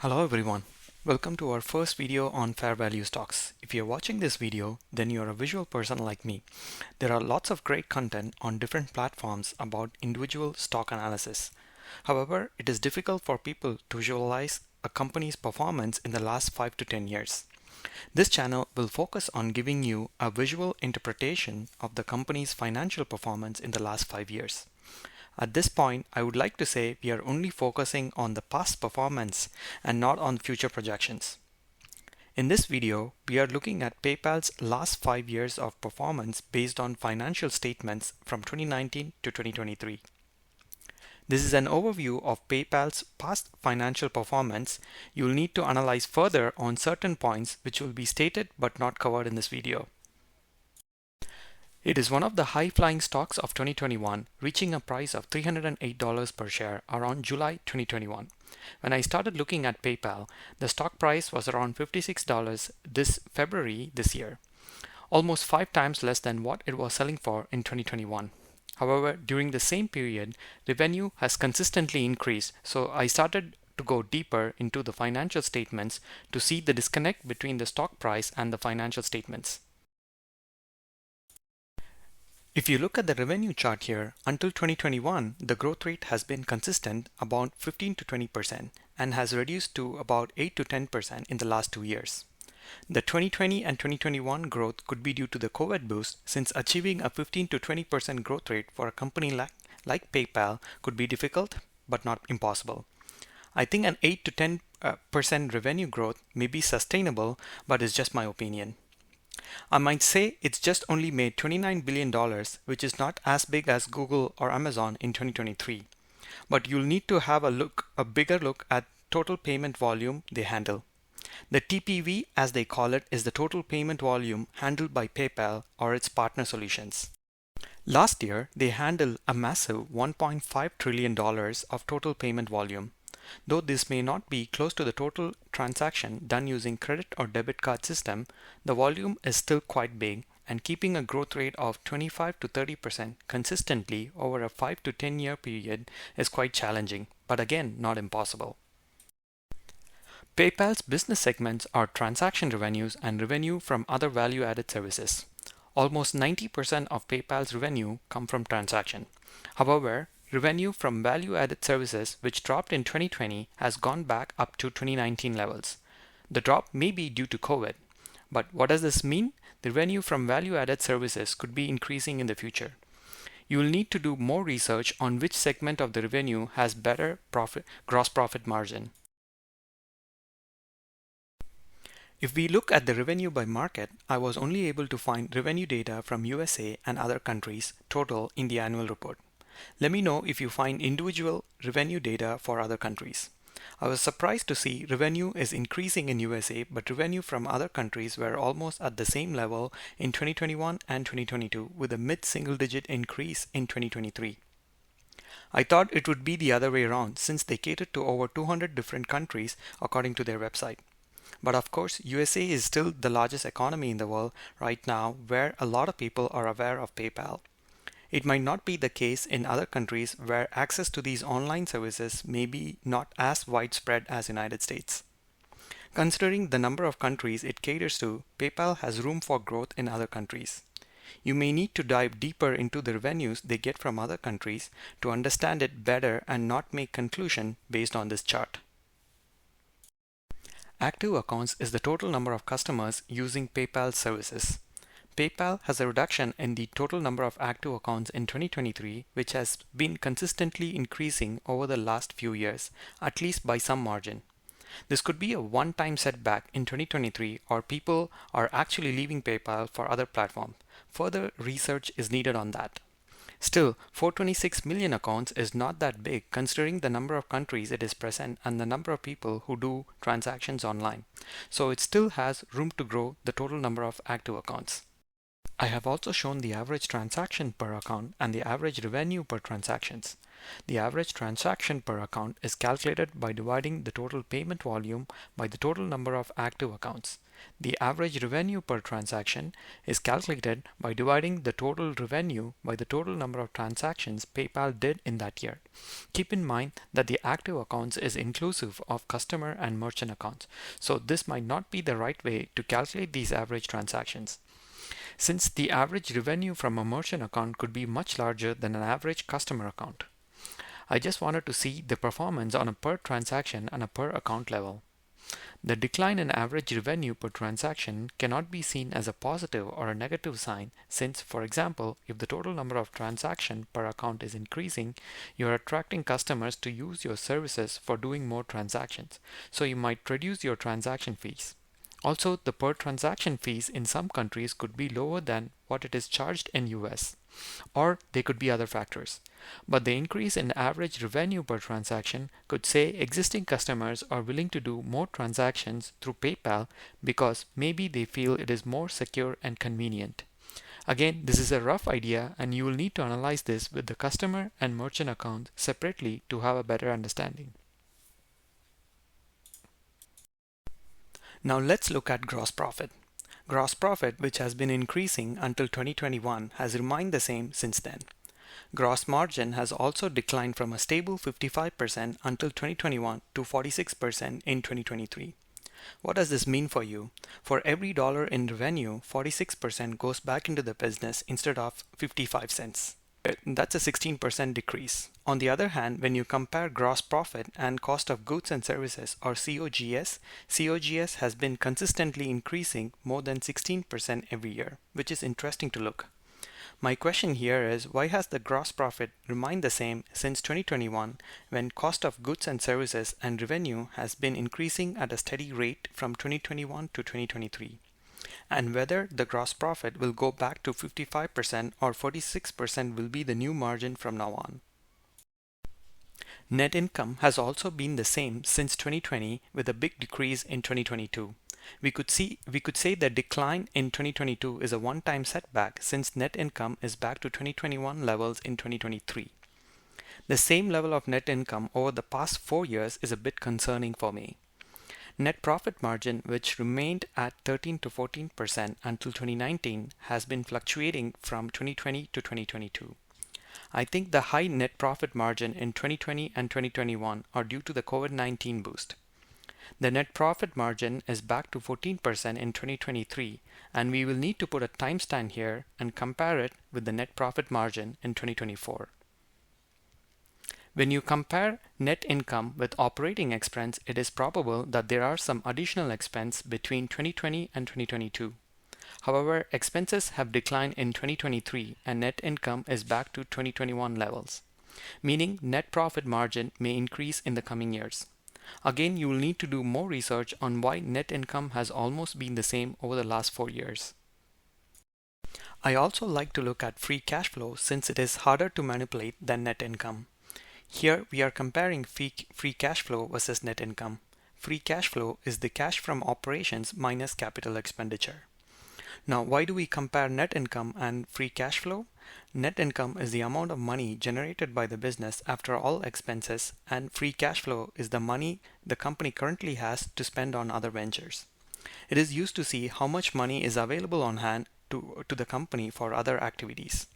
Hello everyone. Welcome to our first video on fair value stocks. If you're watching this video, then you're a visual person like me. There are lots of great content on different platforms about individual stock analysis. However, it is difficult for people to visualize a company's performance in the last 5 to 10 years. This channel will focus on giving you a visual interpretation of the company's financial performance in the last 5 years. At this point, I would like to say we are only focusing on the past performance and not on future projections. In this video, we are looking at PayPal's last 5 years of performance based on financial statements from 2019 to 2023. This is an overview of PayPal's past financial performance. You will need to analyze further on certain points which will be stated but not covered in this video. It is one of the high-flying stocks of 2021, reaching a price of $308 per share around July 2021. When I started looking at PayPal, the stock price was around $56 this February this year, almost 5 times less than what it was selling for in 2021. However, during the same period, revenue has consistently increased, so I started to go deeper into the financial statements to see the disconnect between the stock price and the financial statements. If you look at the revenue chart here, until 2021, the growth rate has been consistent about 15 to 20% and has reduced to about 8 to 10% in the last 2 years. The 2020 and 2021 growth could be due to the COVID boost, since achieving a 15 to 20% growth rate for a company like PayPal could be difficult but not impossible. I think an 8 to 10% revenue growth may be sustainable, but is just my opinion. I might say it's just only made $29 billion, which is not as big as Google or Amazon in 2023. But you'll need to have a bigger look at total payment volume they handle. The TPV, as they call it, is the total payment volume handled by PayPal or its partner solutions. Last year, they handled a massive $1.5 trillion of total payment volume. Though this may not be close to the total transaction done using credit or debit card system, the volume is still quite big, and keeping a growth rate of 25 to 30% consistently over a 5 to 10 year period is quite challenging, but again, not impossible. PayPal's business segments are transaction revenues and revenue from other value-added services. Almost 90% of PayPal's revenue come from transaction. However, revenue from value-added services, which dropped in 2020, has gone back up to 2019 levels. The drop may be due to COVID. But what does this mean? The revenue from value-added services could be increasing in the future. You will need to do more research on which segment of the revenue has better gross profit margin. If we look at the revenue by market, I was only able to find revenue data from USA and other countries total in the annual report. Let me know if you find individual revenue data for other countries. I was surprised to see revenue is increasing in USA, but revenue from other countries were almost at the same level in 2021 and 2022, with a mid-single digit increase in 2023. I thought it would be the other way around, since they cater to over 200 different countries according to their website. But of course, USA is still the largest economy in the world right now, where a lot of people are aware of PayPal. It might not be the case in other countries where access to these online services may be not as widespread as United States. Considering the number of countries it caters to, PayPal has room for growth in other countries. You may need to dive deeper into the revenues they get from other countries to understand it better and not make conclusion based on this chart. Active accounts is the total number of customers using PayPal services. PayPal has a reduction in the total number of active accounts in 2023, which has been consistently increasing over the last few years, at least by some margin. This could be a one-time setback in 2023, or people are actually leaving PayPal for other platforms. Further research is needed on that. Still, 426 million accounts is not that big considering the number of countries it is present and the number of people who do transactions online. So it still has room to grow the total number of active accounts. I have also shown the average transaction per account and the average revenue per transactions. The average transaction per account is calculated by dividing the total payment volume by the total number of active accounts. The average revenue per transaction is calculated by dividing the total revenue by the total number of transactions PayPal did in that year. Keep in mind that the active accounts is inclusive of customer and merchant accounts, so this might not be the right way to calculate these average transactions. Since the average revenue from a merchant account could be much larger than an average customer account. I just wanted to see the performance on a per transaction and a per account level. The decline in average revenue per transaction cannot be seen as a positive or a negative sign since, for example, if the total number of transactions per account is increasing, you are attracting customers to use your services for doing more transactions, so you might reduce your transaction fees. Also, the per transaction fees in some countries could be lower than what it is charged in US, or they could be other factors. But the increase in average revenue per transaction could say existing customers are willing to do more transactions through PayPal because maybe they feel it is more secure and convenient. Again, this is a rough idea and you will need to analyze this with the customer and merchant accounts separately to have a better understanding. Now let's look at gross profit. Gross profit, which has been increasing until 2021, has remained the same since then. Gross margin has also declined from a stable 55% until 2021 to 46% in 2023. What does this mean for you? For every dollar in revenue, 46% goes back into the business instead of 55 cents. That's a 16% decrease. On the other hand, when you compare gross profit and cost of goods and services or COGS has been consistently increasing more than 16% every year, which is interesting to look. My question here is, why has the gross profit remained the same since 2021 when cost of goods and services and revenue has been increasing at a steady rate from 2021 to 2023? And whether the gross profit will go back to 55% or 46% will be the new margin from now on. Net income has also been the same since 2020 with a big decrease in 2022. We could say the decline in 2022 is a one-time setback since net income is back to 2021 levels in 2023. The same level of net income over the past 4 years is a bit concerning for me. Net profit margin, which remained at 13 to 14% until 2019, has been fluctuating from 2020 to 2022. I think the high net profit margin in 2020 and 2021 are due to the COVID-19 boost. The net profit margin is back to 14% in 2023, and we will need to put a timestamp here and compare it with the net profit margin in 2024. When you compare net income with operating expense, it is probable that there are some additional expense between 2020 and 2022. However, expenses have declined in 2023 and net income is back to 2021 levels, meaning net profit margin may increase in the coming years. Again, you will need to do more research on why net income has almost been the same over the last 4 years. I also like to look at free cash flow since it is harder to manipulate than net income. Here we are comparing free cash flow versus net income. Free cash flow is the cash from operations minus capital expenditure. Now, why do we compare net income and free cash flow? Net income is the amount of money generated by the business after all expenses, and free cash flow is the money the company currently has to spend on other ventures. It is used to see how much money is available on hand to the company for other activities.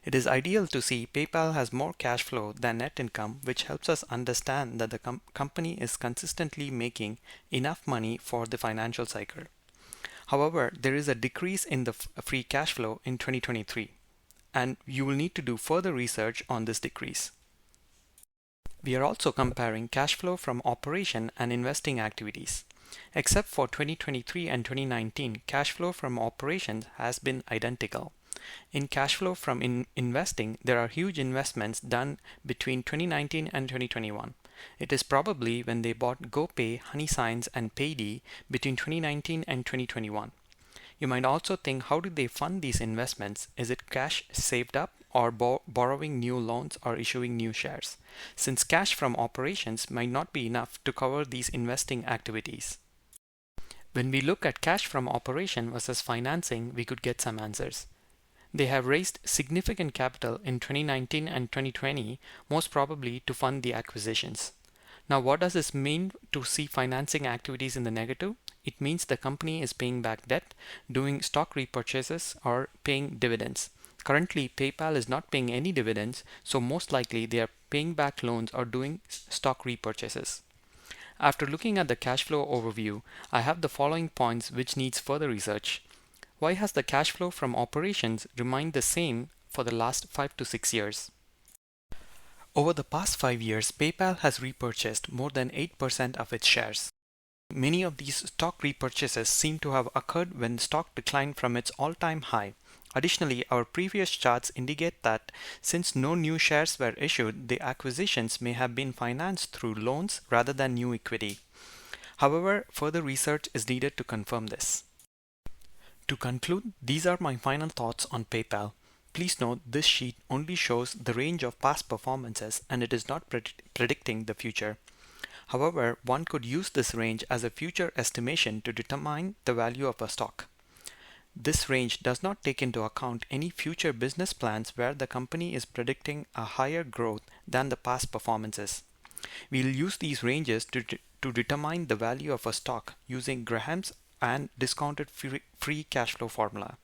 It is ideal to see PayPal has more cash flow than net income, which helps us understand that the company is consistently making enough money for the financial cycle. However, there is a decrease in the free cash flow in 2023, and you will need to do further research on this decrease. We are also comparing cash flow from operation and investing activities. Except for 2023 and 2019, cash flow from operations has been identical. In cash flow from investing, there are huge investments done between 2019 and 2021. It is probably when they bought GoPay, Honey Signs, and Payday between 2019 and 2021. You might also think, how did they fund these investments? Is it cash saved up or borrowing new loans or issuing new shares? Since cash from operations might not be enough to cover these investing activities. When we look at cash from operation versus financing, we could get some answers. They have raised significant capital in 2019 and 2020, most probably to fund the acquisitions. Now, what does this mean to see financing activities in the negative? It means the company is paying back debt, doing stock repurchases, or paying dividends. Currently, PayPal is not paying any dividends, so most likely they are paying back loans or doing stock repurchases. After looking at the cash flow overview, I have the following points which needs further research. Why has the cash flow from operations remained the same for the last 5 to 6 years? Over the past 5 years, PayPal has repurchased more than 8% of its shares. Many of these stock repurchases seem to have occurred when stock declined from its all-time high. Additionally, our previous charts indicate that since no new shares were issued, the acquisitions may have been financed through loans rather than new equity. However, further research is needed to confirm this. To conclude, these are my final thoughts on PayPal. Please note this sheet only shows the range of past performances and it is not predicting the future. However, one could use this range as a future estimation to determine the value of a stock. This range does not take into account any future business plans where the company is predicting a higher growth than the past performances. We'll use these ranges to determine the value of a stock using Graham's and discounted free cash flow formula.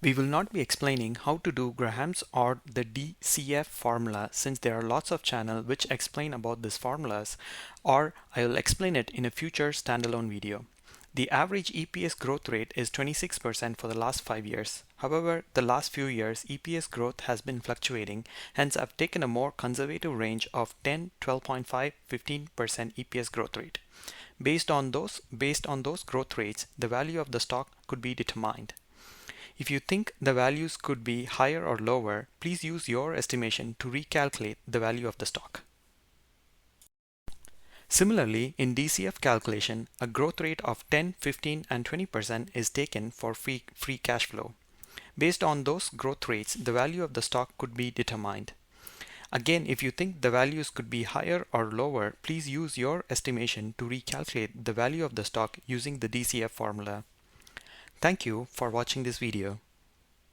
We will not be explaining how to do Graham's or the DCF formula since there are lots of channels which explain about these formulas, or I will explain it in a future standalone video. The average EPS growth rate is 26% for the last 5 years. However, the last few years EPS growth has been fluctuating, hence I've taken a more conservative range of 10, 12.5, 15% EPS growth rate. Based on those growth rates, the value of the stock could be determined. If you think the values could be higher or lower, please use your estimation to recalculate the value of the stock. Similarly, in DCF calculation, a growth rate of 10, 15, and 20% is taken for free cash flow. Based on those growth rates, the value of the stock could be determined. Again, if you think the values could be higher or lower, please use your estimation to recalculate the value of the stock using the DCF formula. Thank you for watching this video.